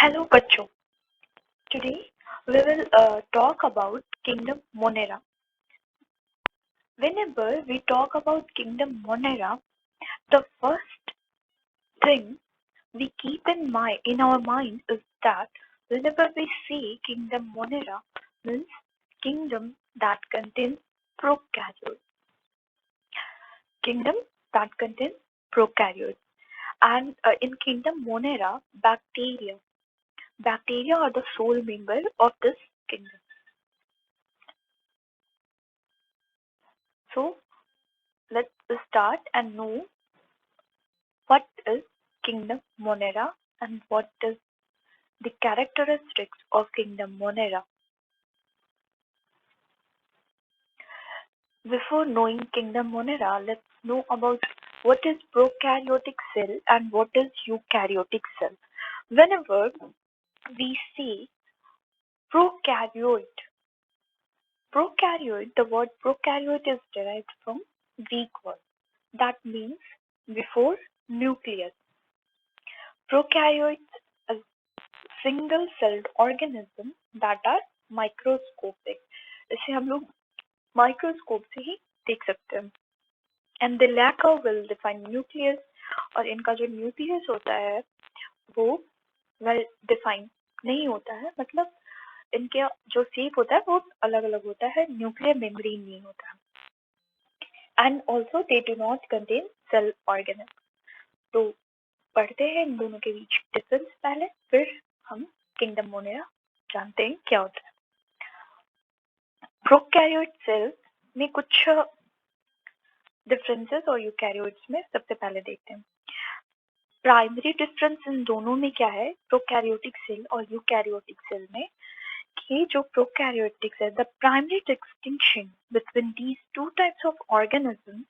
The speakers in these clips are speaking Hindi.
Hello बच्चों, today we will talk about Kingdom Monera. Whenever we talk about Kingdom Monera, the first thing we keep in our mind is that whenever we say Kingdom Monera means kingdom that contains prokaryotes. Kingdom that contains prokaryotes. And in Kingdom Monera, bacteria are the sole member of this kingdom. So let's start and know what is Kingdom Monera and what is the characteristics of Kingdom Monera. Before knowing Kingdom Monera, let's know about what is prokaryotic cell and what is eukaryotic cell. Whenever we say prokaryote, the word prokaryote is derived from Greek word that means before nucleus. Prokaryotes are single-celled organism that are microscopic. इसे हम लोग माइक्रोस्कोप से ही देख सकते हैं. And they lack a well defined nucleus, और इनका जो न्यूक्लियस होता है वो वेल डिफाइंड नहीं होता है, मतलब इनके जो शेप होता है वो अलग अलग होता है, न्यूक्लियर मेम्ब्रेन नहीं होता है. And also they do not contain cell organelle. तो पढ़ते हैं इन दोनों के बीच डिफरेंस पहले, फिर हम किंगडम मोनेरा जानते हैं क्या होता है. प्रोकैरियोट सेल्स में कुछ डिफरेंसेस और यूकैरियोट्स में सबसे पहले देखते हैं. प्राइमरी डिफरेंस इन दोनों में क्या है, प्रोकैरियोटिक सेल और यूकैरियोटिक सेल में, कि जो prokaryotic cell, the primary distinction between these two types of organism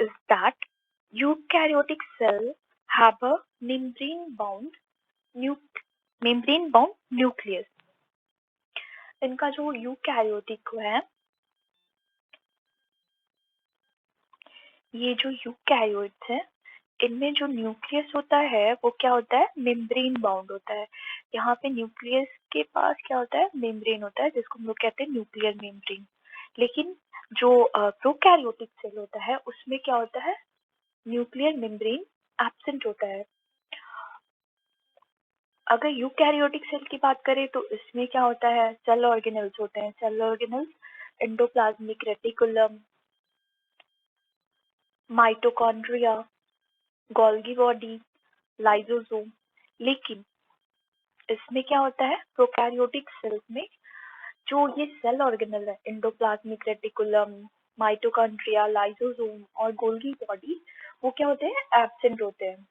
is that eukaryotic cell have a membrane bound nucleus. इनका जो यूकैरियोटिक है, ये जो यूकैरियोट्स है, इनमें जो न्यूक्लियस होता है वो क्या होता है, मेम्ब्रेन बाउंड होता है. यहाँ पे न्यूक्लियस के पास क्या होता है, मेम्ब्रेन होता है, जिसको हम लोग कहते हैं न्यूक्लियर मेम्ब्रेन. लेकिन जो प्रोकैरियोटिक सेल होता है उसमें क्या होता है, न्यूक्लियर मेम्ब्रेन एब्सेंट होता है. अगर यूकैरियोटिक सेल की बात करें तो इसमें क्या होता है, सेल ऑर्गेनल्स होते हैं. Cell organelles endoplasmic reticulum, mitochondria, Golgi body, lysosome. लेकिन इसमें क्या होता है, प्रोकैरियोटिक सेल्स में जो ये सेल ऑर्गेनल है, एंडोप्लाज्मिक रेटिकुलम, माइटोकॉन्ड्रिया, लाइसोसोम और गोल्गी बॉडी, वो क्या होते हैं, एब्सेंट होते हैं.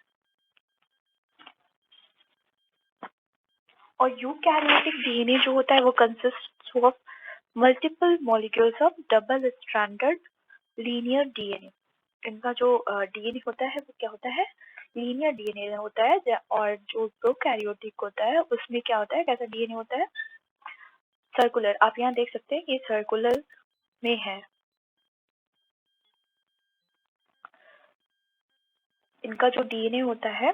और यूकैरियोटिक डीएनए जो होता है वो consist of multiple molecules of double stranded linear DNA. इनका जो डीएनए होता है वो क्या होता है, लीनियर डीएनए होता है. और जो प्रोकैरियोटिक होता है उसमें क्या होता है, कैसा डीएनए होता है, सर्कुलर. आप यहाँ देख सकते हैं ये सर्कुलर में है. इनका जो डीएनए होता है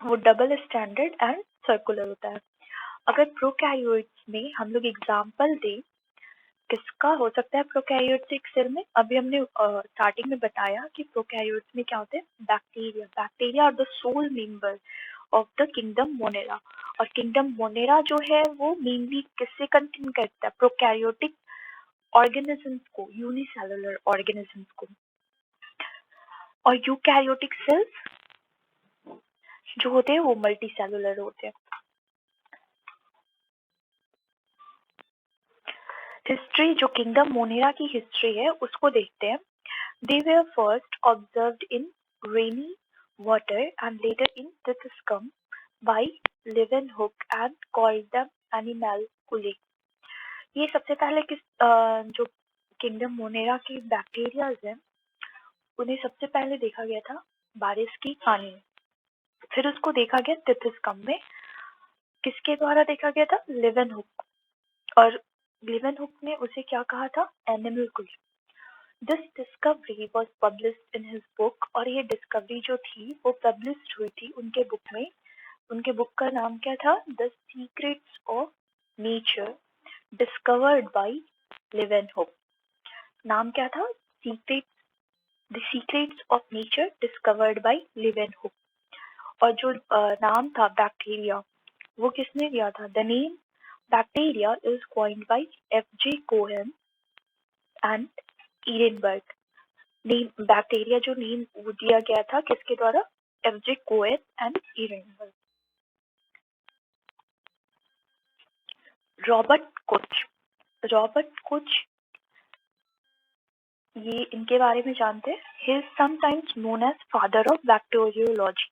वो डबल स्टैंडर्ड एंड सर्कुलर होता है. अगर प्रोकैरियोट्स में हम लोग एग्जांपल दें, किसका हो सकता है प्रोकैरियोटिक सेल में, अभी हमने स्टार्टिंग में बताया कि प्रोकैरियोट्स में क्या होते हैं, bacteria are the sole member of the kingdom Monera. और किंगडम मोनेरा जो है वो मेनली किससे कंटेन करता है, प्रोकैरियोटिक ऑर्गेनिजम्स को, यूनिसेलुलर ऑर्गेनिजम्स को. और यूकैरियोटिक सेल्स जो होते हैं वो मल्टीसेलुलर होते हैं. हिस्ट्री, जो किंगडम मोनेरा की हिस्ट्री है उसको देखते हैं. They were first observed in rainy water and later in thick scum by Leeuwenhoek and called them animalculae. ये सबसे पहले जो किंगडम मोनेरा की बैक्टीरियाज हैं उन्हें सबसे पहले देखा गया था बारिश की पानी में. फिर उसको देखा गया थिक स्कम में. किसके द्वारा देखा गया था, लेवेनहुक. और लेवेनहुक ने उसे क्या कहा था, एनिमलकुले. This discovery was published in his book. और ये डिस्कवरी जो थी वो पब्लिश हुई थी उनके बुक में, उनके बुक का नाम क्या था? The secrets of nature discovered by Leeuwenhoek. नाम क्या था? The secrets of nature discovered by Leeuwenhoek. और जो नाम था बैक्टीरिया, वो किसने दिया था? The name bacteria is coined by F.J. Cohn and Ehrenberg. Name bacteria जो नेम वो दिया गया था किसके द्वारा? F.J. Cohn and Ehrenberg. Robert Koch ये इनके बारे में जानते हैं। He is sometimes known as father of bacteriology.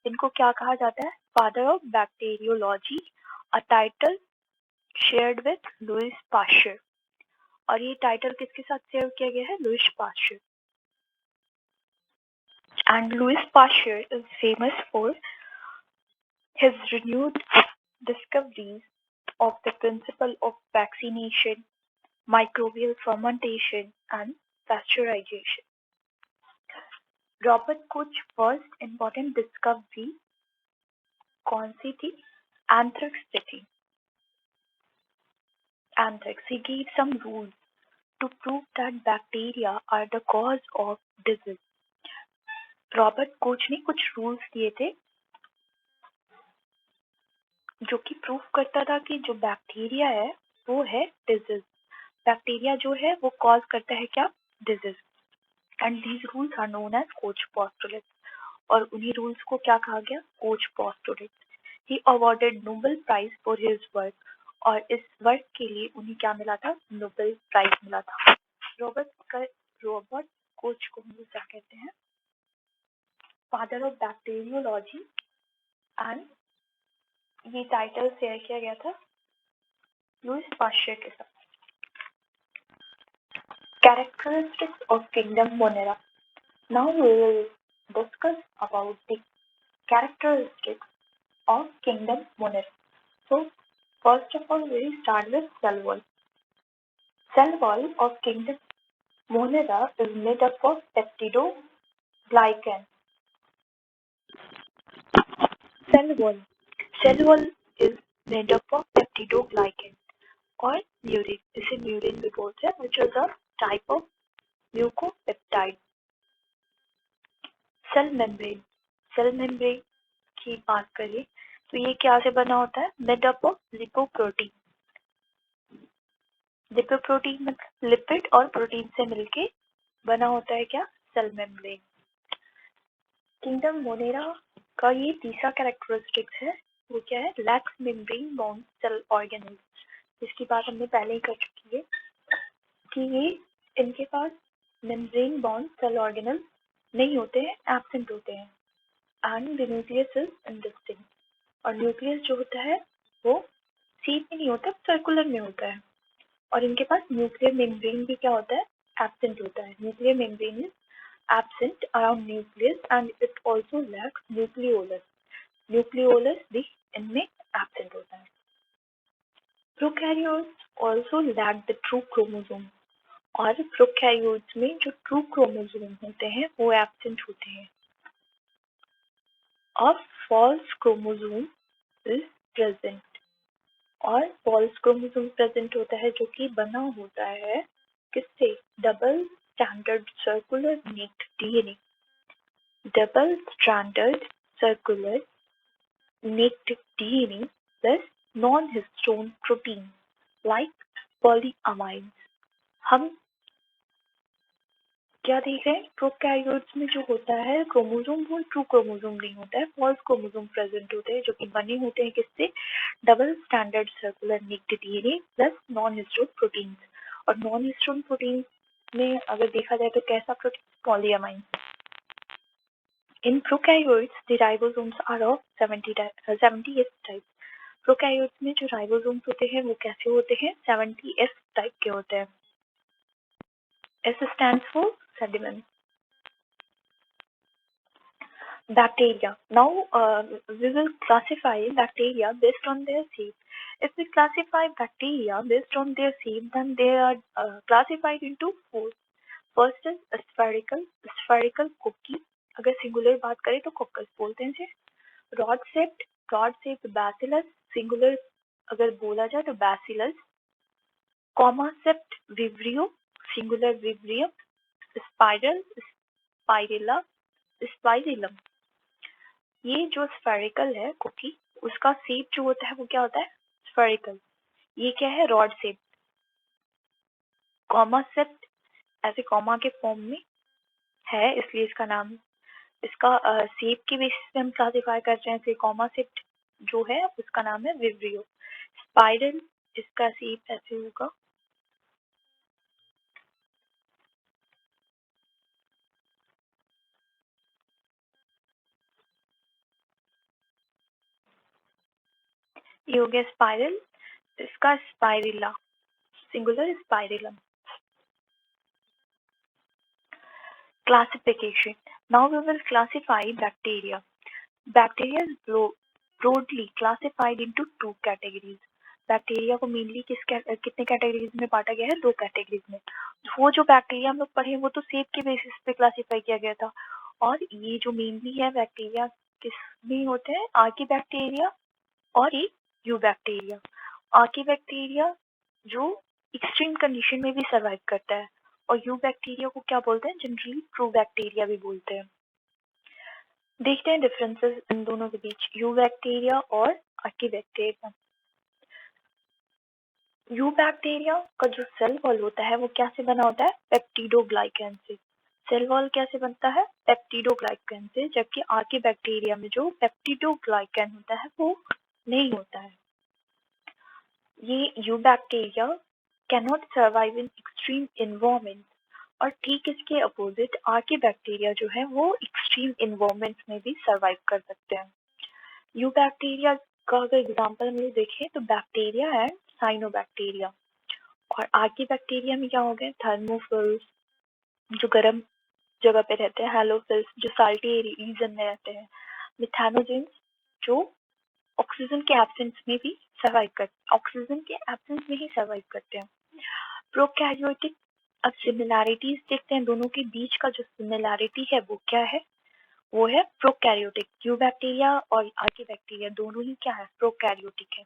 इनको क्या कहा जाता है? Father of bacteriology, a title shared with Louis Pasteur. और ये टाइटल किसके साथ शेयर किया गया है? Louis Pasteur. And Louis Pasteur is famous for his renewed discoveries of the principle of vaccination, microbial fermentation, and pasteurization. Robert Koch first important discovery कौन सी थी? एंथ्रेक्स थी। Anthrax. He gave some rules to prove that bacteria are the cause of disease. Robert Koch ने कुछ रूल्स दिए थे जो कि प्रूव करता था कि जो बैक्टीरिया है वो है डिजीज। बैक्टीरिया जो है वो कॉज करता है क्या? Disease. And these rules are known as Koch postulates. और उन्हीं रूल्स को क्या कहा गया? Koch postulates. He awarded Nobel prize for his work. और इस वर्क के लिए उन्हें क्या मिला था? नोबेल प्राइज मिला था। रॉबर्ट कोच को हम लोग क्या कहते हैं? Father of bacteriology. एंड ये टाइटल शेयर किया गया था लुइस पाश्चर के साथ। Characteristics of Kingdom Monera. Now we will discuss about the characteristics of Kingdom Monera. So, first of all, we will start with cell wall. Cell wall of Kingdom Monera is made up of peptidoglycan. Cell wall. Cell wall is made up of peptidoglycan or murin. इसे murin भी बोलते हैं, which is a type of mucopeptide. Cell membrane. Cell membrane की बात करें तो ये क्या से बना होता है? Made up of lipoprotein. Lipoprotein मतलब लिपिड और प्रोटीन से मिलके बना होता है क्या? Cell membrane. किंगडम मोनेरा का ये तीसरा कैरेक्टरिस्टिक्स है, वो क्या है? Lacks membrane bound cell organelles. इसकी बात हमने पहले ही कर चुकी है कि ये इनके पास मेम्ब्रेन बाउंड सेल ऑर्गेनेल्स नहीं होते हैं, एब्सेंट होते हैं। And the nucleus is indistinct. और न्यूक्लियस जो होता है वो सीट में नहीं होता, सर्कुलर में होता है। और इनके पास न्यूक्लियर मेम्ब्रेन भी क्या होता है? एब्सेंट होता है। Nuclear membrane is absent around nucleus and it also lacks nucleolus. Nucleolus भी इनमें एब्सेंट होता है। Prokaryotes also lack the true chromosome. और प्रोकैरियोट्स में जो ट्रू क्रोमोसोम होते हैं वो एब्सेंट होते हैं। A false chromosome is present। और false chromosome present होता है जो कि बना होता है किससे? Double standard circular naked DNA. Double standard circular naked DNA plus non histone protein like polyamides. हम क्या देख रहे हैं? प्रोकैरियोट्स में जो होता है क्रोमोसोम वो ट्रू क्रोमोसोम नहीं होता है, फॉल्स क्रोमोसोम प्रेजेंट होते हैं जो कि बने होते हैं किससे? Double standard circular naked DNA plus non histone protein. और नॉन हिस्टोन प्रोटीन में अगर देखा जाए तो कैसा protein? Polyamine. In prokaryotes the ribosomes are of 70S type. Prokaryotes में जो राइबोसोम्स होते हैं वो कैसे होते हैं? 70S टाइप के होते हैं। S stands for sediment. Bacteria. Now we will classify bacteria based on their shape. If we classify bacteria based on their shape, then they are classified into four. First is spherical cookie. अगर सिंगुलर बात करें तो coccus बोलते हैं इसे। Rod shaped broad shape bacillus, singular अगर बोला जाए तो bacillus, comma shaped vibrio, singular vibrium, spiral, spirilla, spirillum. ये जो स्फेरिकल है कुकी, उसका शेप जो होता है वो क्या होता है? स्फेरिकल। ये क्या है? Rod shape. कॉमा सेप्ट ऐसे कॉमा के फॉर्म में है, इसलिए इसका नाम, इसका शेप के बेसिस पे हम क्लासिफाई कर रहे हैं। जैसे कॉमा सेप्ट जो है उसका नाम है विब्रियो। स्पाइरल, इसका शेप ऐसे होगा। ये हो गया स्पाइरल, इसका spirilla, singular spirillum. Classification. Now we will classify bacteria. Bacteria is broadly classified into two categories. Bacteria को मेनली कितने कैटेगरीज में बांटा गया है? दो कैटेगरीज में। वो जो बैक्टीरिया हम लोग पढ़े वो तो शेप के बेसिस पे क्लासिफाई किया गया था, और ये जो मेनली है बैक्टीरिया किसमें होते हैं? आर्की बैक्टीरिया और एक यू बैक्टीरिया। आर्की बैक्टीरिया जो एक्सट्रीम कंडीशन में भी सर्वाइव करता है, और यू बैक्टीरिया को क्या बोलते हैं? जनरली ट्रू बैक्टीरिया भी बोलते हैं। देखते हैं डिफरेंसेस इन दोनों के बीच, यू बैक्टीरिया और आर्की बैक्टीरिया। यू बैक्टीरिया का जो सेल वॉल होता है वो क्या से बना होता है? पेप्टिडोग्लाइकन से। सेल वॉल कैसे बनता है? पेप्टिडोग्लाइकन से, जबकि आर्की बैक्टीरिया में जो पेप्टिडोग्लाइकन होता है वो नहीं होता है। ये you bacteria cannot survive in extreme environment, और ठीक इसके अपोजिट आर्की बैक्टीरिया जो है वो एक्सट्रीम इन्वायरमेंट में भी सर्वाइव कर सकते हैं। यू बैक्टीरिया का अगर एग्जांपल हम लोग देखें तो बैक्टीरिया है साइनोबैक्टीरिया, और आर्की बैक्टीरिया में क्या हो गए? थर्मोफिल्स जो गर्म जगह पे रहते हैं, हेलोफिल्स जो साल्टी रीजन में रहते हैं, मिथानोजेंस जो ऑक्सीजन के एब्सेंस में भी सर्वाइव करते, ऑक्सीजन के एब्सेंस में ही सर्वाइव करते हैं। प्रोकैरियोटिक। अब सिमिलैरिटीज देखते हैं, दोनों के बीच का जो सिमिलैरिटी है वो क्या है? वो है प्रोकैरियोटिक। यू बैक्टीरिया और आर्की बैक्टीरिया दोनों ही क्या है? प्रोकैरियोटिक है।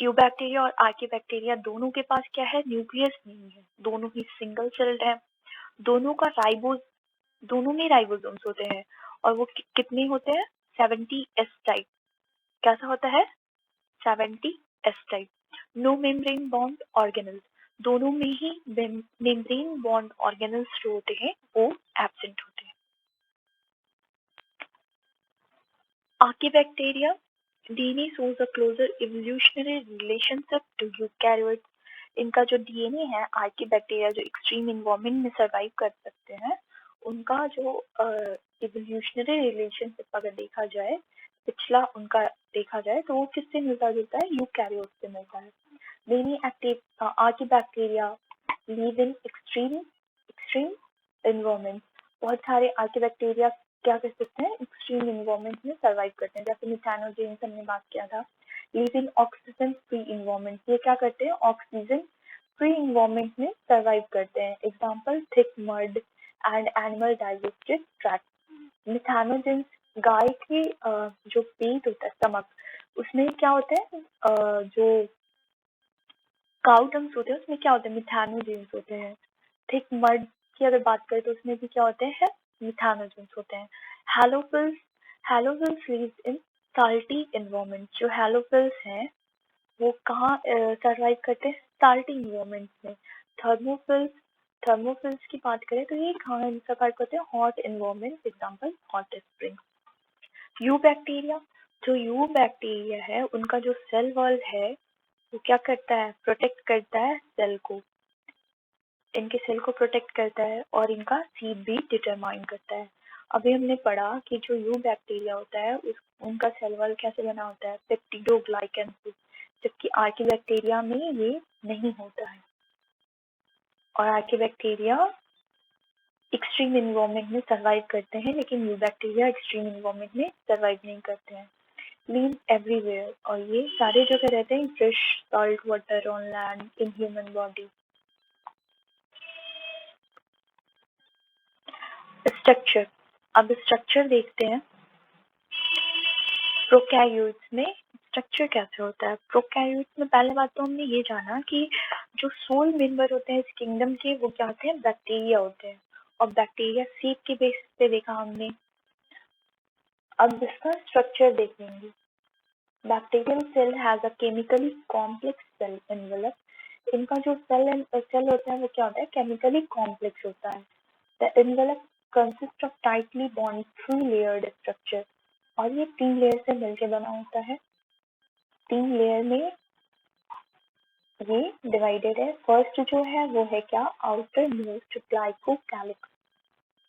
यू बैक्टीरिया और आर्की बैक्टीरिया दोनों के पास क्या है? न्यूक्लियस नहीं है, दोनों ही सिंगल सेल्ड है। दोनों का राइबोस, दोनों में राइबोसोम्स होते हैं, और वो कितने होते हैं? 70 एस टाइप। कैसा होता है? 70 S type. No membrane bond organelles, दोनों में ही मेम्ब्रेन बॉन्ड ऑर्गेनल्स जो होते हैं वो एब्सेंट होते हैं। Archaebacteria, DNA shows a closer evolutionary relationship to eukaryotes. इनका जो डीएनए है, आर्कीबैक्टीरिया जो एक्सट्रीम इन्वायरमेंट में सर्वाइव कर सकते हैं, उनका जो इवोल्यूशनरी रिलेशनशिप अगर देखा जाए, पिछला उनका देखा जाए तो वो किससे मिलता जुलता है? यूकैरियोट से मिलता है। Many active archaebacteria live in extreme environment. बहुत सारे आर्कीबैक्टीरिया क्या कर सकते हैं? एक्सट्रीम इन्वायरमेंट में सर्वाइव करते हैं। जैसे मिथानोजेंस हमने बात किया था, live in oxygen free environment. ये क्या करते हैं? ऑक्सीजन फ्री इन्वायरमेंट में सर्वाइव करते हैं। Example thick mud and animal digestive tract. Methanogens, गाय की जो पेट होता है, स्टमक, उसमें क्या होता है? जो काउ डंग्स होते हैं उसमें क्या होते हैं? मिथानोजेंस होते हैं। थिक मड की अगर बात करें तो उसमें भी क्या होते हैं? मिथानोजेंस होते हैं। हैलोफिल्स, हैलोफिल्स लिव्स इन साल्टी एनवायरनमेंट। जो हैलोफिल्स हैं वो कहाँ सर्वाइव करते हैं? साल्टी इन्वायरमेंट में। थर्मोफिल्स, थर्मोफिल्स की बात करें तो ये कहाँ सर्वाइव करते हैं? Hot environment, example hot spring. You bacteria, जो यू बैक्टीरिया है उनका जो सेल वॉल है वो क्या करता है? प्रोटेक्ट करता है सेल को, इनके सेल को प्रोटेक्ट करता है, और इनका सीड भी डिटरमाइन करता है। अभी हमने पढ़ा कि जो यू बैक्टीरिया होता है उनका सेल वॉल कैसे बना होता है? पेप्टिडोग्लाइकन से, जबकि आर्की बैक्टीरिया में ये नहीं होता है, और आर्की बैक्टीरिया एक्सट्रीम इन्वायरमेंट में सर्वाइव करते हैं, लेकिन यू बैक्टीरिया एक्सट्रीम इन्वायरमेंट में सर्वाइव नहीं करते हैं। लीव एवरीवेयर, और ये सारे जगह रहते हैं, fresh salt water, on land, in human body. Structure, अब स्ट्रक्चर देखते हैं। प्रोकैरियोट्स में स्ट्रक्चर कैसे होता है? प्रोकैरियोट्स में पहले बात तो हमने ये जाना कि जो सोल मेंबर होते हैं इस किंगडम के वो क्या होते हैं? बैक्टीरिया होते हैं। और बैक्टीरिया सीप के बेसिस पे देखा हमने। अब इसका स्ट्रक्चर देखेंगे। Bacterial cell has a chemically complex cell envelope. इनका जो सेल होता है वो क्या होता है? केमिकली कॉम्प्लेक्स होता है। The envelope consist of tightly bond three layered structure. और ये 3 लेयर से मिलकर बना होता है। 3 लेयर में ये डिवाइडेड है। फर्स्ट जो है वो है क्या? Outer most glycocalyx.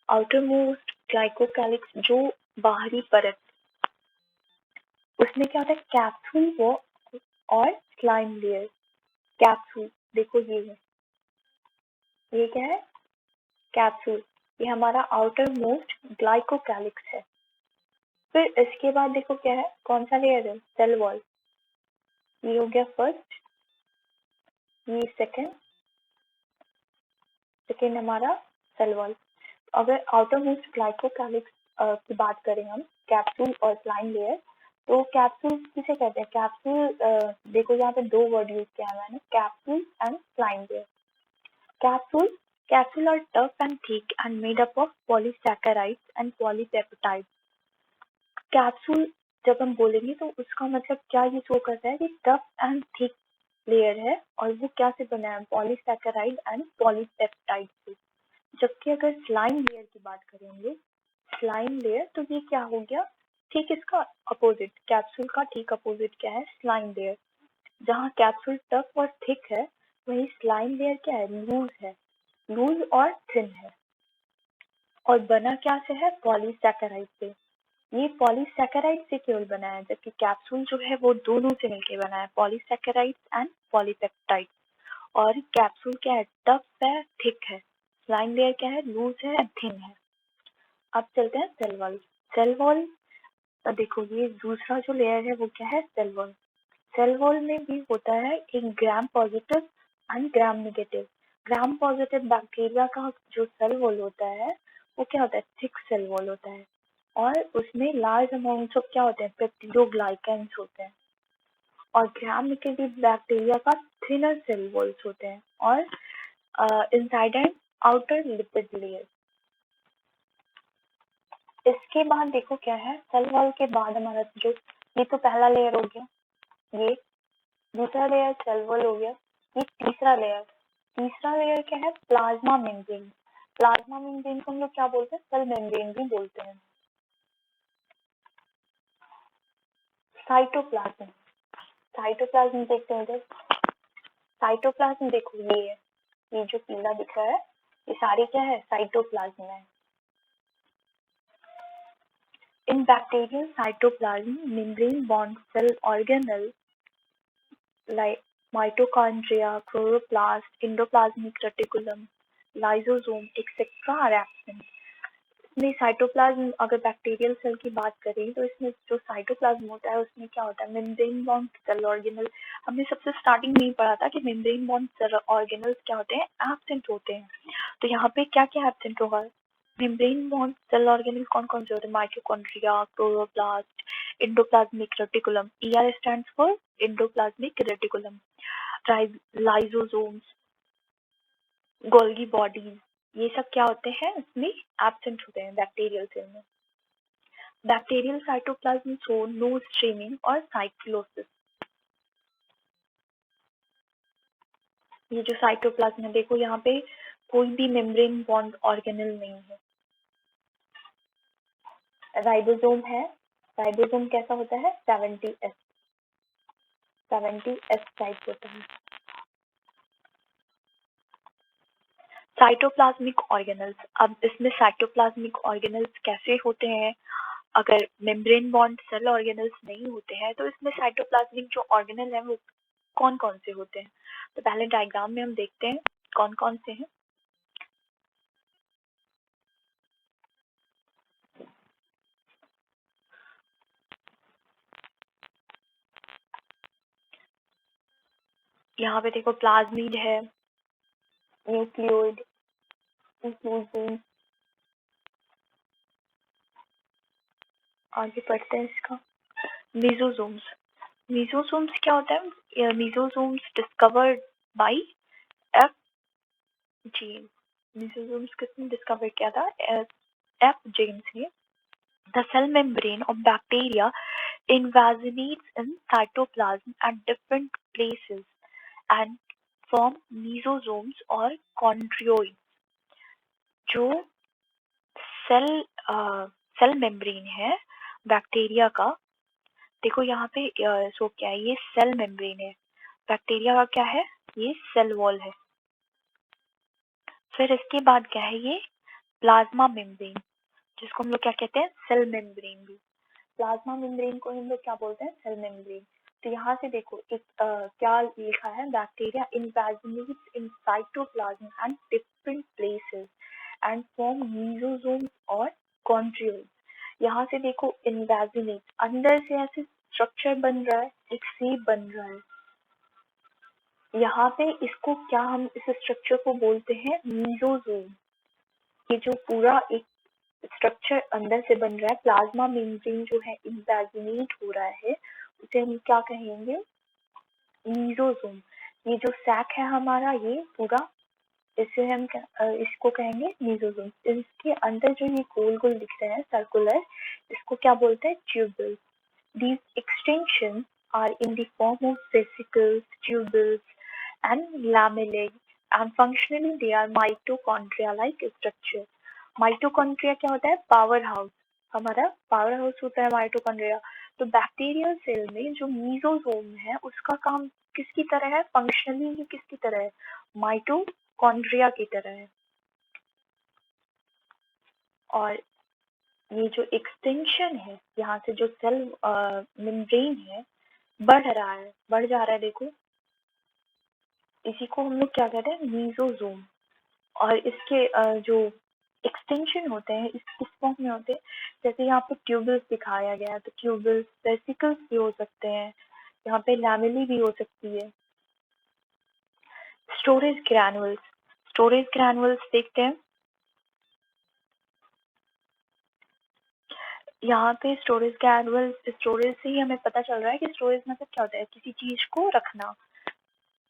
Outer most glycocalyx जो बाहरी परत, उसमें क्या होता है? कैप्सूल वो और स्लाइम लेयर। कैप्सूल देखो ये है, ये क्या है? कैप्सूल। ये हमारा आउटर मोस्ट ग्लाइकोकैलिक्स है। फिर इसके बाद देखो क्या है? कौन सा लेयर है? Cell wall. ये हो गया फर्स्ट, ये सेकेंड हमारा सेल वॉल। अगर आउटर मोस्ट ग्लाइकोकैलिक्स की बात करें हम, कैप्सूल और स्लाइम लेयर, तो कैप्सूल किसे कहते हैं? कैप्सूल देखो यहाँ पे 2 वर्ड यूज किया है मैंने, capsule and slime layer. Capsule are tough and thick and made up of polysaccharides and polypeptides. Capsule जब हम बोलेंगे तो उसका मतलब क्या ये शो करता है कि टफ एंड थिक लेयर है और वो क्या से बना है? पॉलीसैकेराइड एंड पॉलीपेप्टाइड से। जबकि अगर स्लाइम लेयर की बात करेंगे, स्लाइम लेयर, तो ये क्या हो गया? ठीक इसका अपोजिट। कैप्सूल का ठीक अपोजिट क्या है? Slime layer. जहाँ कैप्सूल टफ और थिक है, वहीं स्लाइम लेयर क्या है? लूज है, लूज और थिन है। और बना क्या से है? पॉलीसैकेराइड से। ये पॉलीसैकेराइड से केवल बना है, जबकि कैप्सूल जो है वो दोनों से मिलकर बना है, पॉलीसैकेराइड्स एंड पॉलीपेप्टाइड। और कैप्सूल क्या है? टफ है, थिक है। स्लाइम लेयर क्या है? लूज है, थिन है। अब चलते हैं सेल वॉल। सेल वॉल देखो, ये दूसरा जो लेयर है वो क्या है? Cell wall. सेल वॉल में भी होता है एक gram positive and gram negative. Gram positive bacteria का जो सेल वॉल होता है वो क्या होता है? थिक सेल वॉल होता है और उसमें लार्ज अमाउंट्स ऑफ क्या होते हैं? पेप्टिडोग्लाइकेंस होते हैं। और ग्राम नेगेटिव बैक्टीरिया का थिनर सेल वॉल्स होते हैं और inside and outer lipid layer. इसके बाद देखो क्या है? सेल वॉल के बाद हमारा जो, ये तो पहला लेयर हो गया, ये दूसरा लेयर सेल वॉल हो गया, ये तीसरा लेयर क्या है? Plasma membrane. प्लाज्मा मेम्ब्रेन को हम लोग क्या बोलते हैं? सेल मेम्ब्रेन भी बोलते हैं। साइटोप्लाज्म। साइटोप्लाज्म देखते हैं इधर। साइटोप्लाज्म देखो ये है, ये जो पीला दिख रहा है ये सारी क्या है? साइटोप्लाज्म है। In bacterial cytoplasm membrane bond cell organelle like mitochondria, chloroplast, endoplasmic reticulum, lysosome, etc. are absent. इसमें साइटोप्लाज्म, अगर बैक्टीरियल सेल की बात करें तो इसमें जो साइटोप्लाज्म होता है उसमें क्या होता है? Membrane bond cell organelle. हमने सबसे स्टार्टिंग में ही पढ़ा था कि मेम्ब्रेन बॉन्ड सेल ऑर्गेनल्स क्या होते हैं? एब्सेंट होते हैं। तो यहाँ पे क्या क्या एब्सेंट होगा? मेम्ब्रेन बॉन्ड सेल ऑर्गेनल कौन कौन से होते हैं? Mitochondria, chloroplast, endoplasmic reticulum. ER stands for endoplasmic reticulum. Lysosomes, Golgi bodies, ये सब क्या होते हैं? इसमें एब्सेंट होते हैं बैक्टीरियल सेल में। Bacterial cytoplasm show no streaming और साइक्लोसिस। ये जो साइटोप्लाज्म है देखो यहाँ पे कोई भी मेम्ब्रेन बॉन्ड ऑर्गेनल नहीं है। राइबोसोम है, राइबोसोम कैसा होता है? 70S टाइप होता है। साइटोप्लाज्मिक ऑर्गेनल्स, अब इसमें साइटोप्लाज्मिक ऑर्गेनल्स कैसे होते हैं? अगर मेम्ब्रेन बॉन्ड सेल ऑर्गेनल्स नहीं होते हैं तो इसमें साइटोप्लाज्मिक जो ऑर्गेनल है वो कौन कौन से होते हैं? तो पहले डायग्राम में हम देखते हैं कौन कौन से हैं। यहाँ पे देखो प्लाज्मिड है, न्यूक्लियोइड, इंक्लूजन। आगे पढ़ते हैं इसका। मीजोसोम्स। मीजोसोम्स क्या होता है? Mesosomes discovered by F James. Mesosomes किसने डिस्कवर किया था? एफ जेम्स ने। The cell membrane of bacteria invaginates in cytoplasm at different places and form mesosomes or chondrioids। जो सेल सेल मेम्ब्रेन है बैक्टीरिया का, देखो यहाँ पे सो क्या है, ये सेल मेम्ब्रेन है। बैक्टीरिया का क्या है? ये सेल वॉल है। फिर इसके बाद क्या है? ये प्लाज्मा मेम्ब्रेन, जिसको हम लोग क्या कहते हैं? सेल मेम्ब्रेन भी। प्लाज्मा मेम्ब्रेन को हम लोग क्या बोलते हैं? Cell membrane. तो यहाँ से देखो एक क्या लिखा है? Bacteria invaginates in cytoplasm and different places and form mesosomes और कॉन्ड्रियोल्स। यहाँ से देखो इनवैजिनेट, अंदर से ऐसे स्ट्रक्चर बन रहा है, एक सेप बन रहा है। यहाँ पे इसको क्या, हम इस स्ट्रक्चर को बोलते हैं मीजोसोम। ये जो पूरा एक स्ट्रक्चर अंदर से बन रहा है, प्लाज्मा मेम्ब्रेन जो है इनवैजिनेट हो रहा है, उसे हम क्या कहेंगे? मीजोसोम। ये जो सैक है हमारा, ये पूरा, इसे हम इसको कहेंगे मीजोसोम। इसके अंदर जो ये गोल गोल दिख रहे हैं सर्कुलर, इसको क्या बोलते हैं? Tubules. These extensions are in the form of vesicles, tubules, and lamellae, and functionally they are mitochondria-like structure. Mitochondria क्या होता है? Power house. हमारा पावर हाउस होता है माइटोकॉन्ड्रिया। तो बैक्टीरियल सेल में जो मीजोसोम है, उसका काम किसकी तरह है? फंक्शनली ये किसकी तरह है? माइटोकॉन्ड्रिया की तरह है। और ये जो एक्सटेंशन है, यहाँ से जो सेल मेम्ब्रेन है बढ़ रहा है, बढ़ जा रहा है, देखो इसी को हम लोग क्या कहते हैं? मीजोसोम। और इसके जो एक्सटेंशन होते हैं इस किस फॉर्म में होते हैं? जैसे यहाँ पे ट्यूबल्स दिखाया गया है, तो ट्यूबल्स वेसिकल्स भी हो सकते हैं, यहाँ पे लैमेली भी हो सकती है। Storage granules. स्टोरेज ग्रैनुअल्स देखते हैं। यहाँ पे स्टोरेज ग्रैनुअल्स, स्टोरेज से ही हमें पता चल रहा है कि स्टोरेज मतलब क्या होता है? किसी चीज को रखना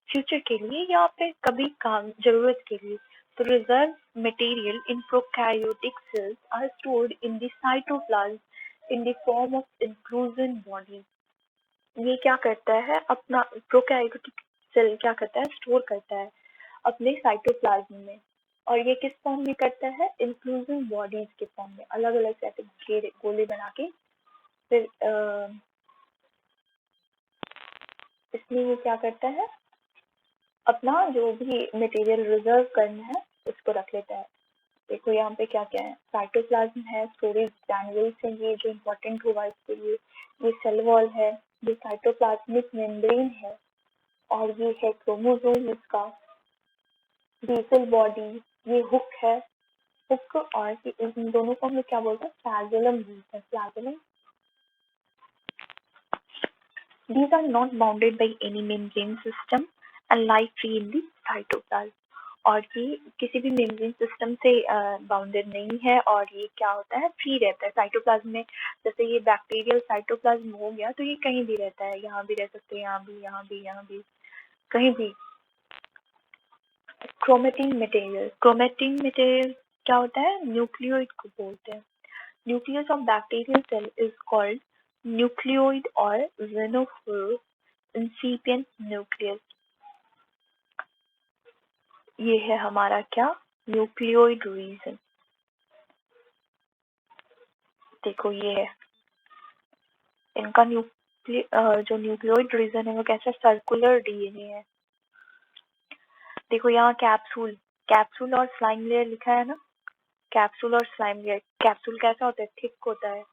फ्यूचर के लिए या फिर कभी काम जरूरत के लिए। तो reserve material in prokaryotic cells are stored in the cytoplasm in the form of inclusion body. ये क्या करता है? अपना प्रोकैरियोटिक सेल क्या करता है? स्टोर करता है अपने साइटोप्लाज्म में। और ये किस फॉर्म में करता है? इंक्लूजन बॉडीज के फॉर्म में, अलग अलग से ऐसे गोले बना के। फिर इसमें ये क्या करता है? अपना जो भी मटेरियल रिजर्व करना है उसको रख लेता है। देखो यहाँ पे क्या क्या है? साइटोप्लाज्म है, स्टोरेज ग्रैन्युल्स है, ये जो इम्पोर्टेंट हुआ इसके लिए, ये सेल वॉल है, ये साइटोप्लाज्मिक मेम्ब्रेन है, और ये है क्रोमोसोम इसका, बेसल बॉडी, ये हुक है, हुक। और इन दोनों को हम लोग क्या बोलते हैं? फ्लैगेलम बोलते हैं, flagellum. These are not bounded by any membrane system and lie free in the cytoplasm। और ये किसी भी मेम्ब्रेन सिस्टम से बाउंडेड नहीं है, और ये क्या होता है? फ्री रहता है साइटोप्लाज्म में। जैसे ये बैक्टीरियल साइटोप्लाज्म हो गया, तो ये कहीं भी रहता है, यहाँ भी रह सकते हैं, यहाँ भी, यहाँ भी, यहाँ भी, कहीं भी। Chromatin material. क्रोमेटिन मटेरियल क्या होता है? न्यूक्लियोइड को बोलते हैं। Nucleus of bacterial cell is called nucleoid और xenophore incipient न्यूक्लियस। ये है हमारा क्या? Nucleoid region. देखो ये है इनका जो न्यूक्लियोइड रीजन है वो कैसा? सर्कुलर डीएनए है। देखो यहाँ कैप्सूल, कैप्सूल और स्लाइम लेयर लिखा है ना। कैप्सूल और स्लाइम लेयर। कैप्सूल कैसा होता है? थिक होता है,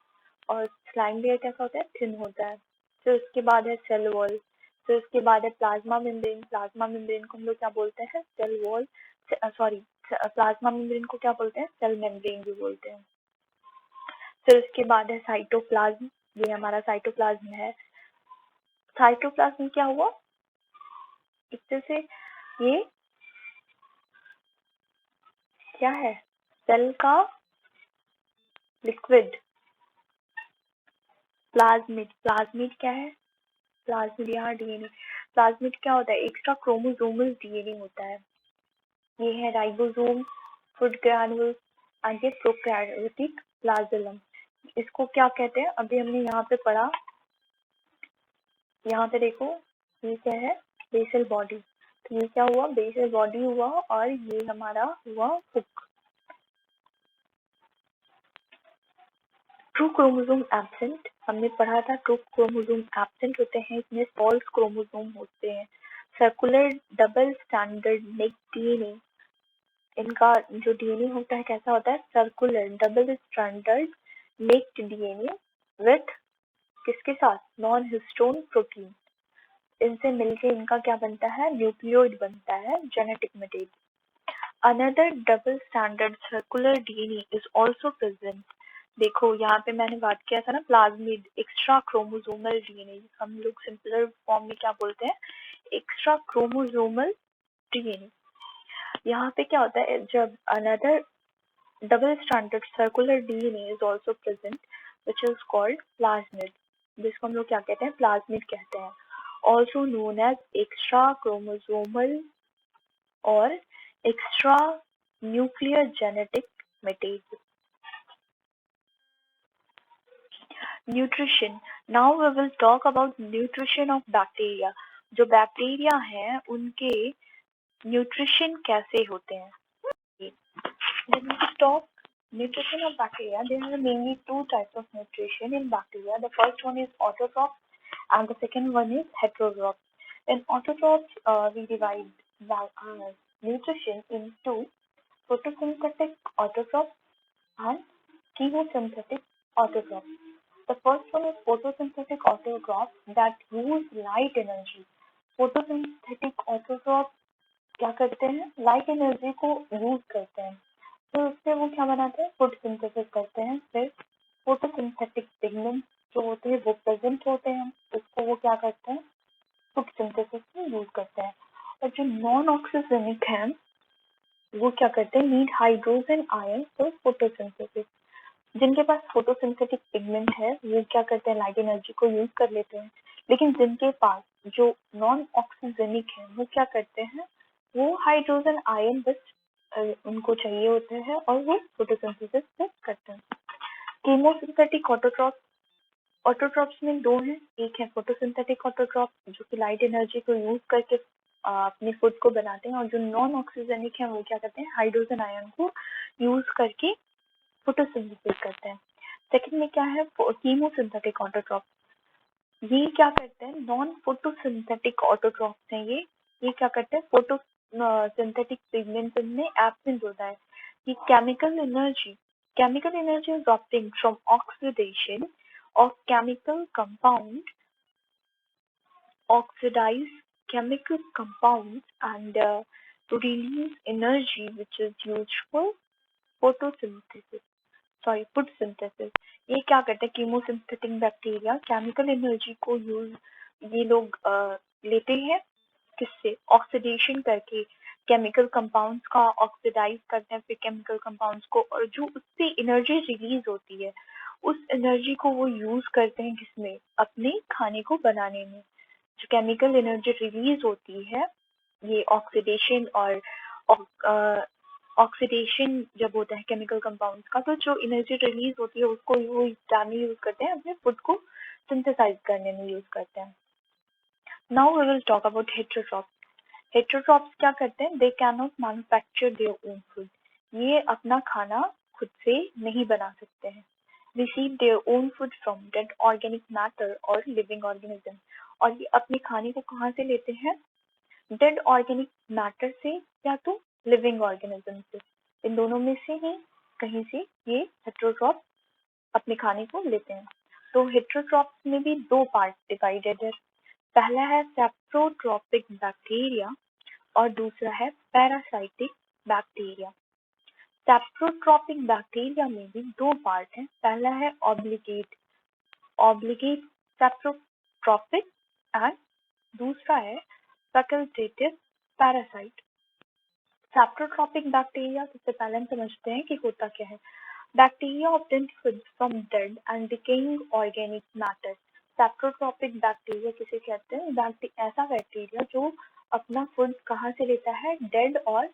और स्लाइम लेयर कैसा होता है? थिन होता है। फिर उसके बाद है सेल वॉल। फिर उसके बाद है प्लाज्मा मेम्ब्रेन। प्लाज्मा मेम्ब्रेन को हम लोग क्या बोलते हैं? Cell wall, sorry, plasma membrane को क्या बोलते हैं? सेल मेम्ब्रेन भी बोलते हैं। फिर उसके बाद है साइटोप्लाज्म। ये हमारा साइटोप्लाज्म है। साइटोप्लाज्म क्या हुआ? एक तरह से ये क्या है? सेल का लिक्विड, प्लाज्मिड, प्लाज्मिड क्या है? प्लाज्मिड यहाँ डीएनए। प्लाज्मिड क्या होता है? एक्स्ट्रा क्रोमोसोमल डीएनए होता है। ये है राइबोसोम, फूड ग्रैन्युल एंड ये प्रोकैरियोटिक फ्लैजेलम। इसको क्या कहते हैं? अभी हमने यहाँ पे पढ़ा, यहाँ पे देखो, ये क्या है? Basal body. तो ये क्या हुआ? बेसल बॉडी हुआ और ये हमारा हुआ हुक। ट्रू क्रोमोसोम एब्सेंट, हमने पढ़ा था ट्रू क्रोमोसोम एब्सेंट होते हैं, इसमें फॉल्स क्रोमोसोम होते हैं। Circular double standard naked DNA, इनका जो डीएनए होता है कैसा होता है? Circular double standard naked DNA with किसके साथ? Non histone protein. इनसे मिलके इनका क्या बनता है? न्यूक्लियोइड बनता है, genetic material. Another double standard circular DNA is also present. देखो यहाँ पे मैंने बात किया था ना, प्लाज्मिड, एक्स्ट्रा क्रोमोसोमल डीएनए, हम लोग सिंपलर फॉर्म में क्या बोलते हैं? Extra chromosomal DNA. यहाँ पे क्या होता है? जब another double stranded circular DNA is also present, which is called plasmid, जिसको हम लोग क्या कहते हैं? प्लाज्मिड कहते हैं, also known as extra chromosomal or extra nuclear genetic material. Nutrition. Now we will talk about nutrition of bacteria. जो बैक्टीरिया हैं उनके न्यूट्रिशन कैसे होते हैं? When we talk nutrition of bacteria, there are mainly two types of nutrition in bacteria. The first one is autotrophs and the second one is heterotrophs. In autotrophs, we divide nutrition into photosynthetic autotrophs and chemosynthetic autotrophs. The first one is photosynthetic autotrophs that use light energy. Photosynthetic autotrophs क्या करते हैं? लाइट एनर्जी को यूज करते हैं, तो उससे वो क्या बनाते हैं? फूड सिंथेसिस करते हैं। फिर फोटोसिंथेटिक पिगमेंट जो होते हैं वो प्रेजेंट होते हैं, उसको वो क्या करते हैं? फूड सिंथेसिस में यूज करते हैं। और जो नॉन ऑक्सीजेनिक है वो क्या करते हैं? Need hydrogen ion for photosynthesis. जिनके पास फोटोसिंथेटिक पिगमेंट है वो क्या करते हैं? लाइट एनर्जी को यूज कर लेते हैं। लेकिन जिनके पास जो नॉन ऑक्सीजेनिक है वो क्या करते हैं? वो हाइड्रोजन आयन बस उनको चाहिए होते हैं और वो फोटोसिंथेसिस से करते हैं। कीमोसिंथेटिक ऑटोट्रॉप, ऑटोट्रॉप्स में दो हैं, एक है फोटोसिंथेटिक ऑटोट्रॉप जो कि लाइट एनर्जी को यूज करके अपने फूड को बनाते हैं, और जो नॉन ऑक्सीजेनिक है वो क्या करते हैं? हाइड्रोजन आयन को यूज करके फोटोसिंथेसिस करते हैं। सेकंड में क्या है? Chemosynthetic autotroph. ये क्या करते हैं? नॉन फोटोसिंथेटिक ऑटोट्रॉप्स हैं ये क्या करते हैं? फोटो सिंथेटिक पिगमेंट इनमें एब्सेंट होता है। ये chemical energy is obtained from oxidation of chemical compound, oxidize chemical compounds and release energy which is used for photosynthesis, sorry food synthesis. ये क्या करते हैं? कीमोसिंथेटिक बैक्टीरिया केमिकल एनर्जी को ये लोग लेते हैं, किससे? ऑक्सीडेशन करके केमिकल कंपाउंड्स का ऑक्सीडाइज करते हैं, फिर केमिकल कंपाउंड्स को, और जो उससे एनर्जी रिलीज होती है उस एनर्जी को वो यूज करते हैं किसमें? अपने खाने को बनाने में। जो केमिकल एनर्जी रिलीज होती है ये ऑक्सीडेशन और ऑक्सीडेशन जब होता है केमिकल कंपाउंड्स का, तो जो एनर्जी रिलीज होती है उसको वो डालने यूज करते हैं, अपने फूड को सिंथेसाइज करने में यूज करते हैं। Now we will talk about heterotrophs. Heterotrophs क्या करते हैं? They can not manufacture their own food. ये अपना खाना खुद से नहीं बना सकते हैं। Receive their own food from dead organic matter और लिविंग ऑर्गेनिज्म। और ये अपने खाने को कहाँ से लेते हैं? डेड ऑर्गेनिक मैटर से या तो लिविंग ऑर्गेनिज्म से। इन दोनों में से ही कहीं से ये हेटेरोट्रॉप अपने खाने को लेते हैं। तो हेटेरोट्रॉप्स में भी दो पार्ट डिवाइडेड है। पहला है सेप्रोट्रॉपिक बैक्टीरिया और दूसरा है पैरासाइटिक बैक्टीरिया। सेप्रोट्रॉपिक बैक्टीरिया में भी दो पार्ट हैं। पहला है ऑब्लिगेट सेप्रोट्रॉपिक एंड दूसरा है फैकल्टेटिव पैरासाइट। सेप्रोट्रॉपिक बैक्टीरिया सबसे पहले हम समझते हैं कि होता क्या है। Bacteria obtain food from dead and decaying organic matter. Saprotropic bacteria किसे कहते हैं? ऐसा बैक्टीरिया जो अपना फूड कहाँ से लेता है? डेड और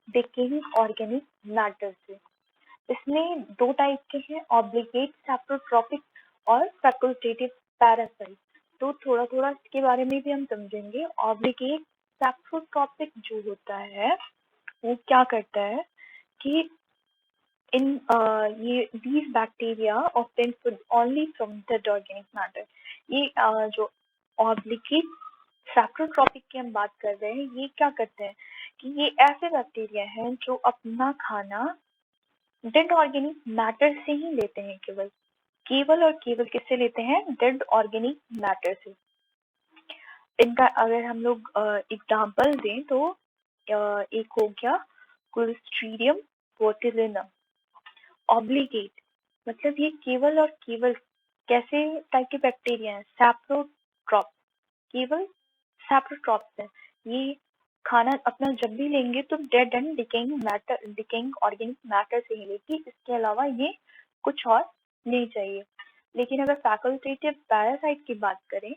डिकेइंग ऑर्गेनिक मैटर से। इसमें दो टाइप के हैं, ऑब्लिगेट सैप्रोट्रॉपिक और फैकल्टेटिव पैरासाइट। तो थोड़ा थोड़ा इसके बारे में भी हम समझेंगे। ऑब्लिगेट सैप्रोट्रॉपिक जो होता है वो क्या करता है कि इन ये these bacteria obtain food only from dead organic matter। ये जो ऑब्लिगेट सैप्रोट्रॉपिक की हम बात कर रहे हैं, ये क्या करते हैं कि ये ऐसे बैक्टीरिया हैं जो अपना खाना डेड ऑर्गेनिक मैटर से ही लेते हैं। केवल केवल और केवल किससे लेते हैं? डेड ऑर्गेनिक मैटर से। इनका अगर हम लोग एग्जाम्पल दें तो एक हो गया क्लोस्ट्रीडियम बोtulinum। ऑब्लिगेट मतलब ये केवल और केवल कैसे टाइप के बैक्टीरिया हैं? सैप्रोट्रॉप, केवल सैप्रोट्रॉप्स है। ये खाना अपना जब भी लेंगे तो dead and decaying organic matter से ही लेगी, इसके अलावा ये कुछ और नहीं चाहिए। लेकिन अगर फैकल्टेटिव पैरासाइट की बात करें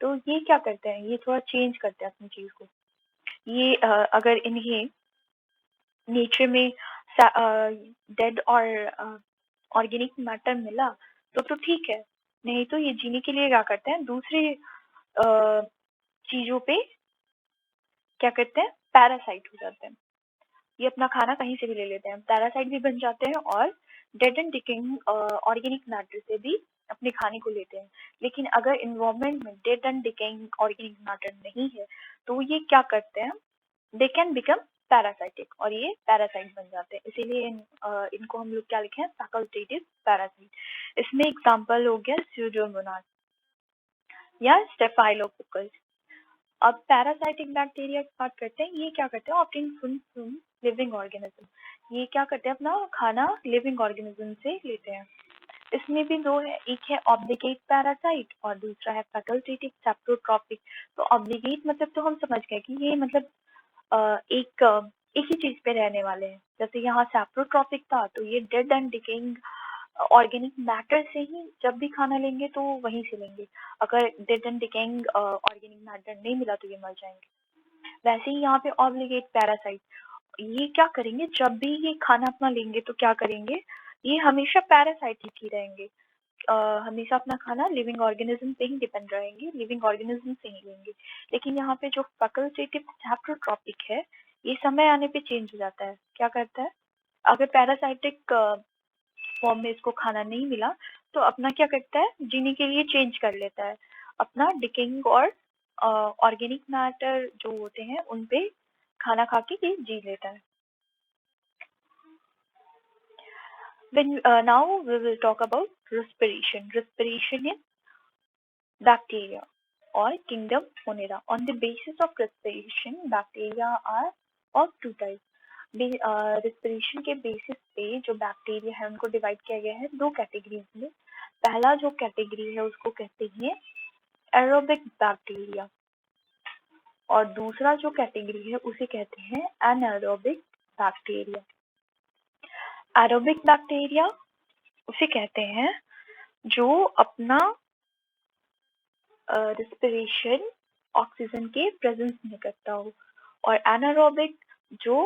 तो ये क्या करते हैं? ये थोड़ा चेंज करते हैं अपनी चीज को। ये अगर इन्हें नेचर में डेड और ऑर्गेनिक मैटर मिला तो ठीक है, नहीं तो ये जीने के लिए क्या करते हैं? दूसरे चीजों पे क्या करते हैं? पैरासाइट हो जाते हैं। ये अपना खाना कहीं से भी ले लेते हैं, पैरासाइट भी बन जाते हैं और dead and decaying organic matter से भी अपने खाने को लेते हैं। लेकिन अगर इन्वायरमेंट में dead and decaying organic matter नहीं है तो ये क्या करते हैं? दे कैन बिकम पैरासाइटिक और ये पैरासाइट बन जाते हैं। इसीलिए इनको हम लोग क्या लिखे हैं? Facultative parasite. इसमें एग्जांपल हो गया स्यूडोमोनास या स्टेफाइलोकोकस। अब पैरासाइटिक बैक्टीरिया की बात करते हैं। ये क्या करते हैं? Obtain food from living organism. ये क्या करते हैं? अपना खाना लिविंग ऑर्गेनिज्म से लेते हैं। इसमें भी दो है, एक है ऑब्लिगेट पैरासाइट और दूसरा है फैकल्टेटिव सैप्रोट्रॉपिक। तो ऑब्लिगेट मतलब तो हम समझ गए कि ये मतलब एक ही चीज पे रहने वाले हैं। जैसे यहाँ सैप्रोट्रॉपिक था तो ये dead and decaying organic matter से ही जब भी खाना लेंगे तो वहीं से लेंगे। अगर dead and decaying organic matter नहीं मिला तो ये मर जाएंगे। वैसे ही यहाँ पे ऑब्लिगेट पैरासाइट, ये क्या करेंगे? जब भी ये खाना अपना लेंगे तो क्या करेंगे? ये हमेशा पैरासाइटिक ही रहेंगे। हमेशा अपना खाना लिविंग ऑर्गेनिज्म पे ही डिपेंड रहेंगे, लिविंग ऑर्गेनिज्म से ही लेंगे। लेकिन यहाँ पे जो फैकल्टेटिव सैप्रोट्रॉपिक है, ये समय आने पे चेंज हो जाता है। क्या करता है? अगर पैरासाइटिक फॉर्म में इसको खाना नहीं मिला तो अपना क्या करता है? जीने के लिए चेंज कर लेता है। अपना डिकेइंग और ऑर्गेनिक मैटर जो होते हैं उन पे खाना खा के ये जी लेता है। Now we will talk about respiration. Respiration in bacteria or kingdom Monera. On the basis of respiration, bacteria are of two types. Respiration के बेसिस पे जो बैक्टीरिया है उनको डिवाइड किया गया है दो कैटेगरीज में। पहला जो कैटेगरी है उसको कहते हैं एरोबिक बैक्टीरिया और दूसरा जो कैटेगरी है उसे कहते हैं एनारोबिक बैक्टीरिया। एरोबिक बैक्टीरिया उसे कहते हैं जो अपना रिस्पिरेशन ऑक्सीजन के प्रेजेंस में करता हो और एनारोबिक जो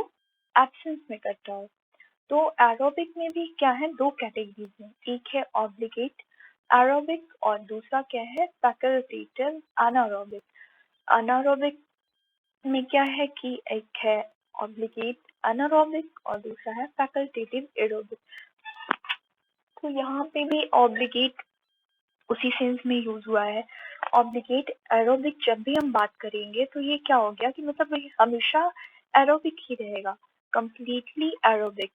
एब्सेंस में करता हो। तो एरोबिक में भी क्या है? दो कैटेगरीज हैं, एक है ऑब्लिगेट एरोबिक और दूसरा क्या है? Facultative anaerobic. एनारोबिक में क्या है कि एक है ऑब्लिगेट एनारोबिक और दूसरा है फैकल्टेटिव एरोबिक। तो यहाँ पे भी ऑब्लिगेट उसी सेंस में यूज हुआ है। ऑब्लिगेट एरोबिक जब भी हम बात करेंगे तो ये क्या हो गया कि मतलब ये हमेशा एरोबिक ही रहेगा, completely aerobic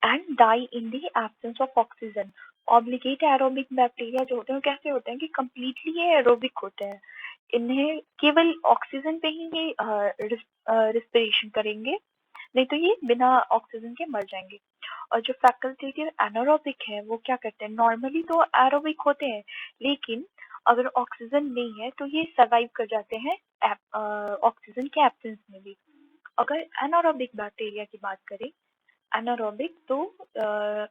and die in the absence of oxygen. Obligate aerobic bacteria जो होते हैं कैसे होते हैं कि कंप्लीटली ये एरोबिक होते हैं। इन्हें केवल ऑक्सीजन पे ही ये रिस्पिरेशन करेंगे, नहीं तो ये बिना ऑक्सीजन के मर जाएंगे। और जो फैकल्टेटिव एनारोबिक है वो क्या करते हैं? नॉर्मली तो एरोबिक होते हैं लेकिन अगर ऑक्सीजन नहीं है तो ये सरवाइव कर जाते हैं ऑक्सीजन के एब्सेंस में भी। अगर एनारोबिक बैक्टीरिया की बात करें एनारोबिक, तो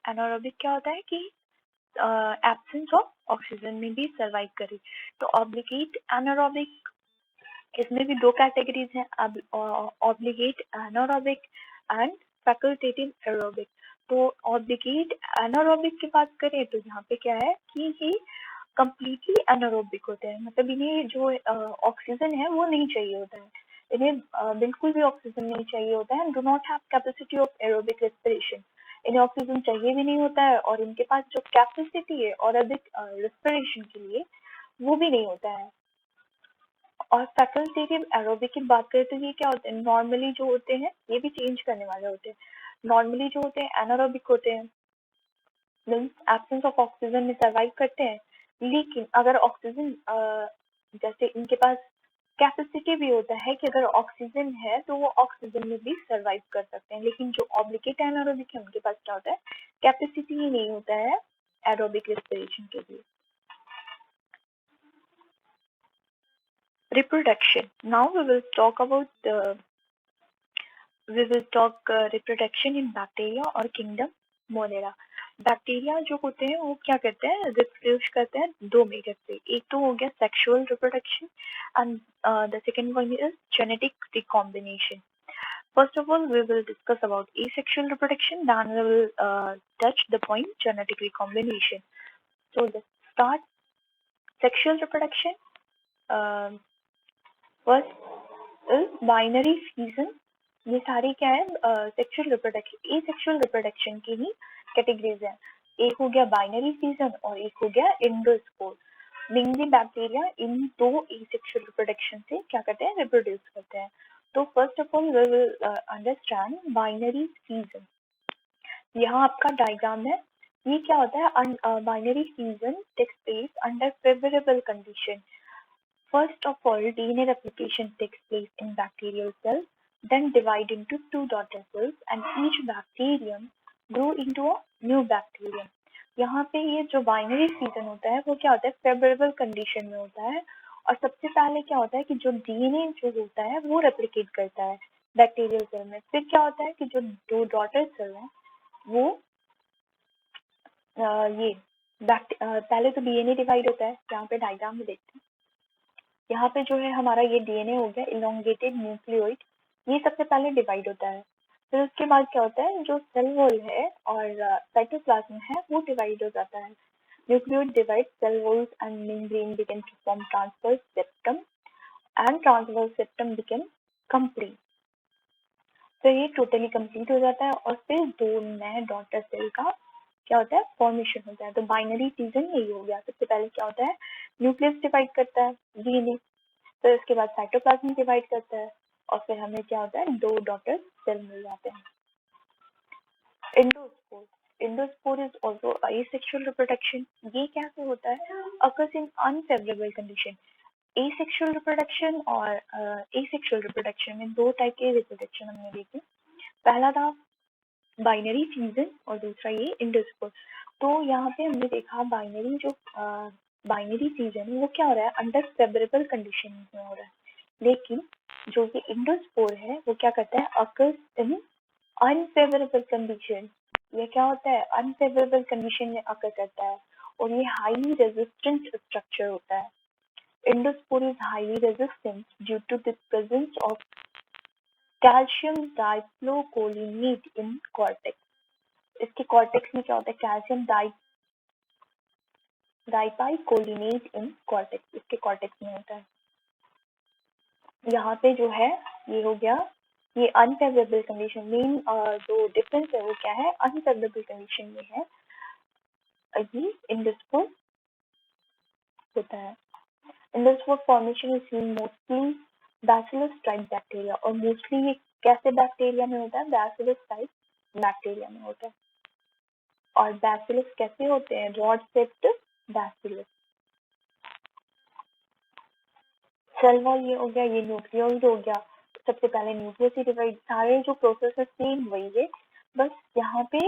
एनारोबिक क्या होता है कि एब्सेंस ऑफ ऑक्सीजन में भी सरवाइव करे। तो ऑब्लिगेट एनारोबिक, इसमें भी दो कैटेगरीज हैं, obligate anaerobic and facultative aerobic. तो ऑब्लिगेट एनारोबिक की बात करें तो यहाँ पे क्या है कि ये कंप्लीटली एनारोबिक होते हैं, मतलब इन्हें जो ऑक्सीजन है वो नहीं चाहिए होता है, इन्हें बिल्कुल भी ऑक्सीजन नहीं चाहिए होता है, do not have capacity of aerobic respiration. इन्हें ऑक्सीजन चाहिए भी नहीं होता है और इनके पास जो कैपेसिटी है और अधिक रेस्पिरेशन के लिए वो भी नहीं होता है। और फैकल्टेटिव एरोबिक की बात करें तो ये क्या होते हैं, नॉर्मली जो होते हैं ये भी चेंज करने वाले होते हैं। नॉर्मली जो होते हैं एनारोबिक होते हैं, मीन्स एब्सेंस ऑफ ऑक्सीजन में सर्वाइव करते हैं, लेकिन अगर ऑक्सीजन जैसे इनके पास कैपेसिटी भी होता है कि अगर ऑक्सीजन है तो वो ऑक्सीजन में भी सर्वाइव कर सकते हैं, लेकिन जो ऑब्लिगेट एनारोबिक है उनके पास क्या होता है, कैपेसिटी ही नहीं होता है एरोबिक रेस्पिरेशन के लिए। Reproduction. Now we will talk reproduction in bacteria और kingdom Monera. बैक्टीरिया जो होते हैं वो क्या करते हैं, रिप्रोड्यूस करते हैं दो मेथड से। एक तो हो गया sexual reproduction and the second one is genetic recombination. First of all, we will discuss about asexual reproduction, then we will touch the point genetic recombination. So let's start sexual reproduction. First is binary fission. ये सारी क्या है, सेक्सुअल रिप्रोडक्शन, एसेक्सुअल रिप्रोडक्शन की ही कैटेगरीज है। एक हो गया बाइनरी फिजन और एक हो गया एंडोस्पोर। मेनली बैक्टीरिया इन दो एसेक्सुअल रिप्रोडक्शन से क्या करते हैं, रिप्रोड्यूस करते हैं। तो first of all we will understand binary fission. यहाँ आपका डायग्राम है, ये क्या होता है, binary fission takes place under favourable condition. First of all, DNA replication takes place in bacterial cells, then divide into two daughter cells, and each bacterium grow into a new bacterium. यहाँ पे ये जो बाइनरी फिजन होता है वो क्या होता है, फेवरेबल कंडीशन में होता है। और सबसे पहले क्या होता है कि जो डीएनए जो होता है वो रेप्लिकेट करता है बैक्टीरियल सेल में। फिर क्या होता है कि जो दो डॉटर सेल है वो ये पहले तो डीएनए डिवाइड होता है, यहाँ पे डायग्राम में देखते हैं। यहाँ पे जो है हमारा ये डीएनए हो गया इलोंगेटेड न्यूक्लियोइड, ये सबसे पहले डिवाइड होता है। फिर उसके बाद क्या होता है, जो सेल वॉल है और साइटोप्लाज्म है वो डिवाइड हो जाता है। Nucleoid divide cell walls and membrane begin to form transverse septum and transverse septum become complete. तो ये टोटली कंप्लीट हो जाता है और फिर दो नए डॉटर सेल का क्या होता है, फॉर्मेशन होता है। तो बाइनरी फिजन यही हो गया। सबसे पहले क्या होता है, न्यूक्लियस डिवाइड करता है डीएनए, फिर उसके बाद साइटोप्लाज्म डिवाइड करता है और फिर हमें क्या होता है, दो डॉटर सेल मिल जाते हैं। Endospore, endospore is also asexual reproduction। ये कैसे होता है, occurs in unfavorable condition। asexual reproduction और asexual reproduction में दो टाइप के रिप्रोडक्शन हमने देखे। पहला था बाइनरी फिजन और दूसरा ये एंडोस्पोर। तो यहाँ पे हमने देखा बाइनरी जो बाइनरी फिजन वो क्या हो रहा है, अंडर फेवरेबल कंडीशन में हो रहा है, लेकिन जो ये एंडोस्पोर है वो क्या करता है, अकर्स इन अनफेवरेबल कंडीशन। ये क्या होता है, अनफेवरेबल कंडीशन में अकर करता है और ये हाईली रेजिस्टेंट स्ट्रक्चर होता है। Endospore is highly resistant due to the presence of calcium dipicolinate in cortex. इसके कॉर्टेक्स में क्या होता है, कैल्शियम डाइपाइकोलिनेट इन कॉर्टेक्स, इसके कॉर्टेक्स में होता है। यहाँ पे जो है ये हो गया, ये अनफेवरेबल कंडीशन। मेन जो डिफरेंस है वो क्या है, अनफेवरेबल कंडीशन में है ये इंडोस्पोर होता है। Endospore formation is seen mostly bacillus type bacteria, और मोस्टली ये कैसे बैक्टीरिया में होता है, बैसिलस टाइप बैक्टीरिया में होता है। और बैसिलस कैसे होते हैं, rod shaped bacillus. Cell wall ये हो गया, ये न्यूक्लियोइड हो गया। सबसे पहले न्यूक्लियस ही डिवाइड, सारे जो प्रोसेस है सेम वही है, बस यहाँ पे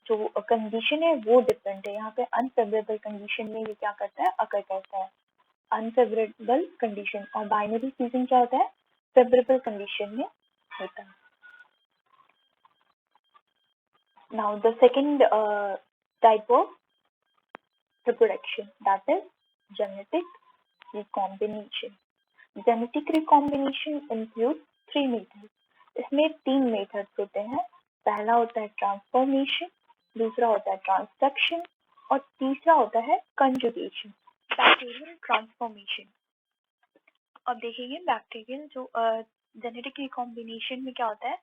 जो कंडीशन है वो डिफरेंट है। यहाँ पे अनफेवरेबल कंडीशन में ये क्या करता है, अकर करता है, अनफेवरेबल कंडीशन। और बाइनरी फिजन क्या होता है, फेवरेबल कंडीशन में होता है। Now the second type of reproduction, that is genetic recombination. Genetic recombination includes three methods. इसमें तीन मेथड्स होते हैं. पहला होता है ट्रांसफॉर्मेशन, दूसरा होता है ट्रांसडक्शन और तीसरा होता है कंजुगेशन. Bacterial transformation. अब देखिए बैक्टीरियल जो जेनेटिक रिकॉम्बिनेशन में क्या होता है,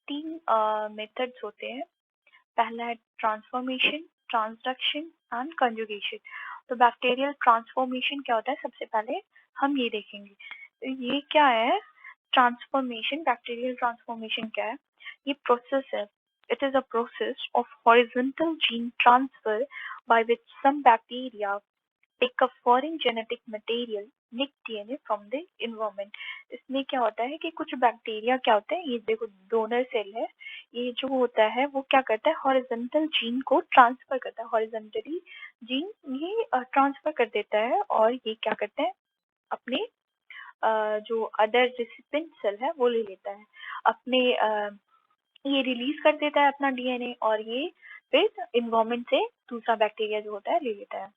तीन मेथड्स होते हैं. पहला है ट्रांसफॉर्मेशन, ट्रांसडक्शन एंड कंजुगेशन. तो बैक्टीरियल ट्रांसफॉर्मेशन क्या होता है, सबसे पहले हम ये देखेंगे. तो ये क्या है ट्रांसफॉर्मेशन, बैक्टीरियल ट्रांसफॉर्मेशन क्या है, ये प्रोसेस है. It is a process of horizontal gene transfer by which some bacteria pick up foreign genetic material, nick DNA from the environment. इसमें क्या होता है कि कुछ बैक्टीरिया क्या होता है, ये देखो डोनर सेल है, ये जो होता है वो क्या करता है, हॉरिजॉन्टल जीन को ट्रांसफर करता है. हॉरिजॉन्टली जीन ये ट्रांसफर कर देता है और ये क्या करता है अपने जो अदर रेसिपिएंट सेल है वो ले लेता है अपने, ये रिलीज कर देता है अपना डीएनए और ये फिर इन्वायरमेंट से दूसरा बैक्टीरिया जो होता है ले लेता है.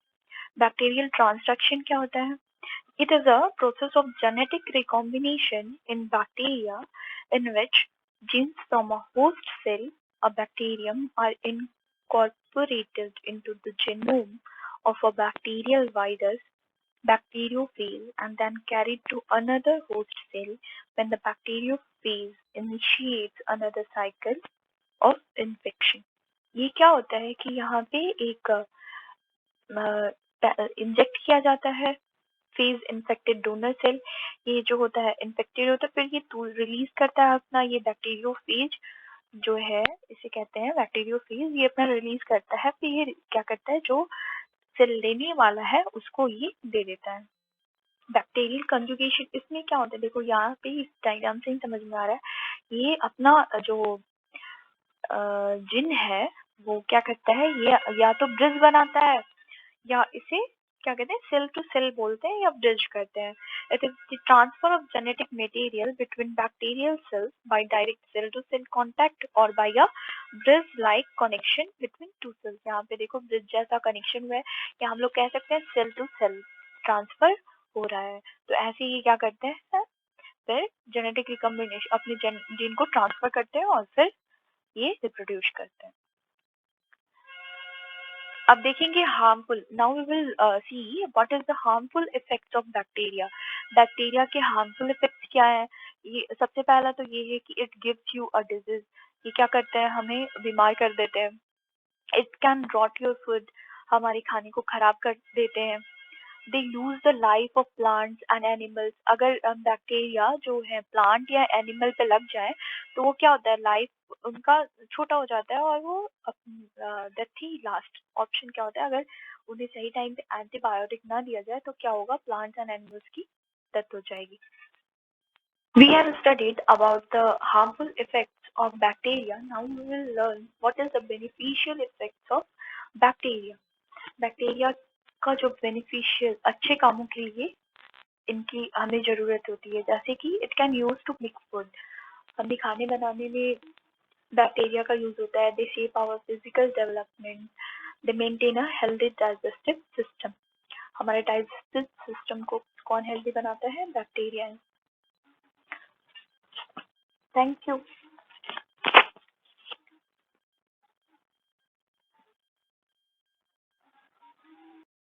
बैक्टीरियल ट्रांसडक्शन क्या होता है? It is a process of genetic recombination in bacteria in which genes from a host cell, a bacterium, are incorporated into the genome of a bacterial virus, bacteriophage, and then carried to another host cell when the bacteriophage initiates another cycle of infection. ये क्या होता है कि यहाँ पे एक इंजेक्ट किया जाता है फेज इन्फेक्टेड डोनर सेल, ये जो होता है इन्फेक्टेड होता है, फिर ये रिलीज करता है अपना ये बैक्टीरियोफेज जो है, इसे कहते हैं बैक्टीरियोफेज, ये अपना रिलीज करता है, फिर ये क्या करता है जो सेल लेने वाला है उसको ये दे देता है. बैक्टीरियल कंजुगेशन, इसमें क्या होता है, देखो यहाँ पे इस डायग्राम से ही समझ में आ रहा है, ये अपना जो जिन है वो क्या करता है, ये या तो ब्रिज बनाता है या इसे क्या कहते हैं सेल टू सेल बोलते हैं या ब्रिज करते हैं. It is the transfer of genetic material between bacterial cells by direct cell to cell contact और by a bridge like connection between two cells. यहाँ पे देखो ब्रिज जैसा कनेक्शन हुआ है, या हम लोग कह सकते हैं सेल टू सेल ट्रांसफर हो रहा है. तो ऐसे ही क्या करते हैं फिर जेनेटिक रिकॉम्बिनेशन अपने जीन को ट्रांसफर करते हैं और फिर ये रिप्रोड्यूस करते हैं. अब देखेंगे harmful. Now we will see what is the harmful effects of bacteria. Bacteria के हार्मफुल इफेक्ट्स क्या है, ये सबसे पहला तो ये है कि it gives you a disease. ये क्या करते हैं, हमें बीमार कर देते हैं. It can rot your food, हमारे खाने को खराब कर देते हैं. They use the life of plants and animals. अगर बैक्टीरिया जो है प्लांट या एनिमल पे लग जाए तो वो क्या होता है, लाइफ उनका छोटा हो जाता है और वो डेथ ही लास्ट ऑप्शन क्या होता है. अगर उन्हें सही टाइम पे एंटीबायोटिक ना दिया जाए तो क्या होगा, प्लांट्स एंड एनिमल्स की डेथ हो जाएगी. We have studied about the harmful effects of bacteria. Now we will learn what is the beneficial effects of bacteria. Bacteria का जो बेनिफिशियल अच्छे कामों के लिए इनकी हमें जरूरत होती है, जैसे कि it can use to mix food. हमें खाने बनाने में बैक्टीरिया का यूज होता है. They shape our physical development. They maintain a healthy digestive system. हमारे डाइजेस्टिव सिस्टम को कौन हेल्दी बनाता है, बैक्टीरिया. Thank you.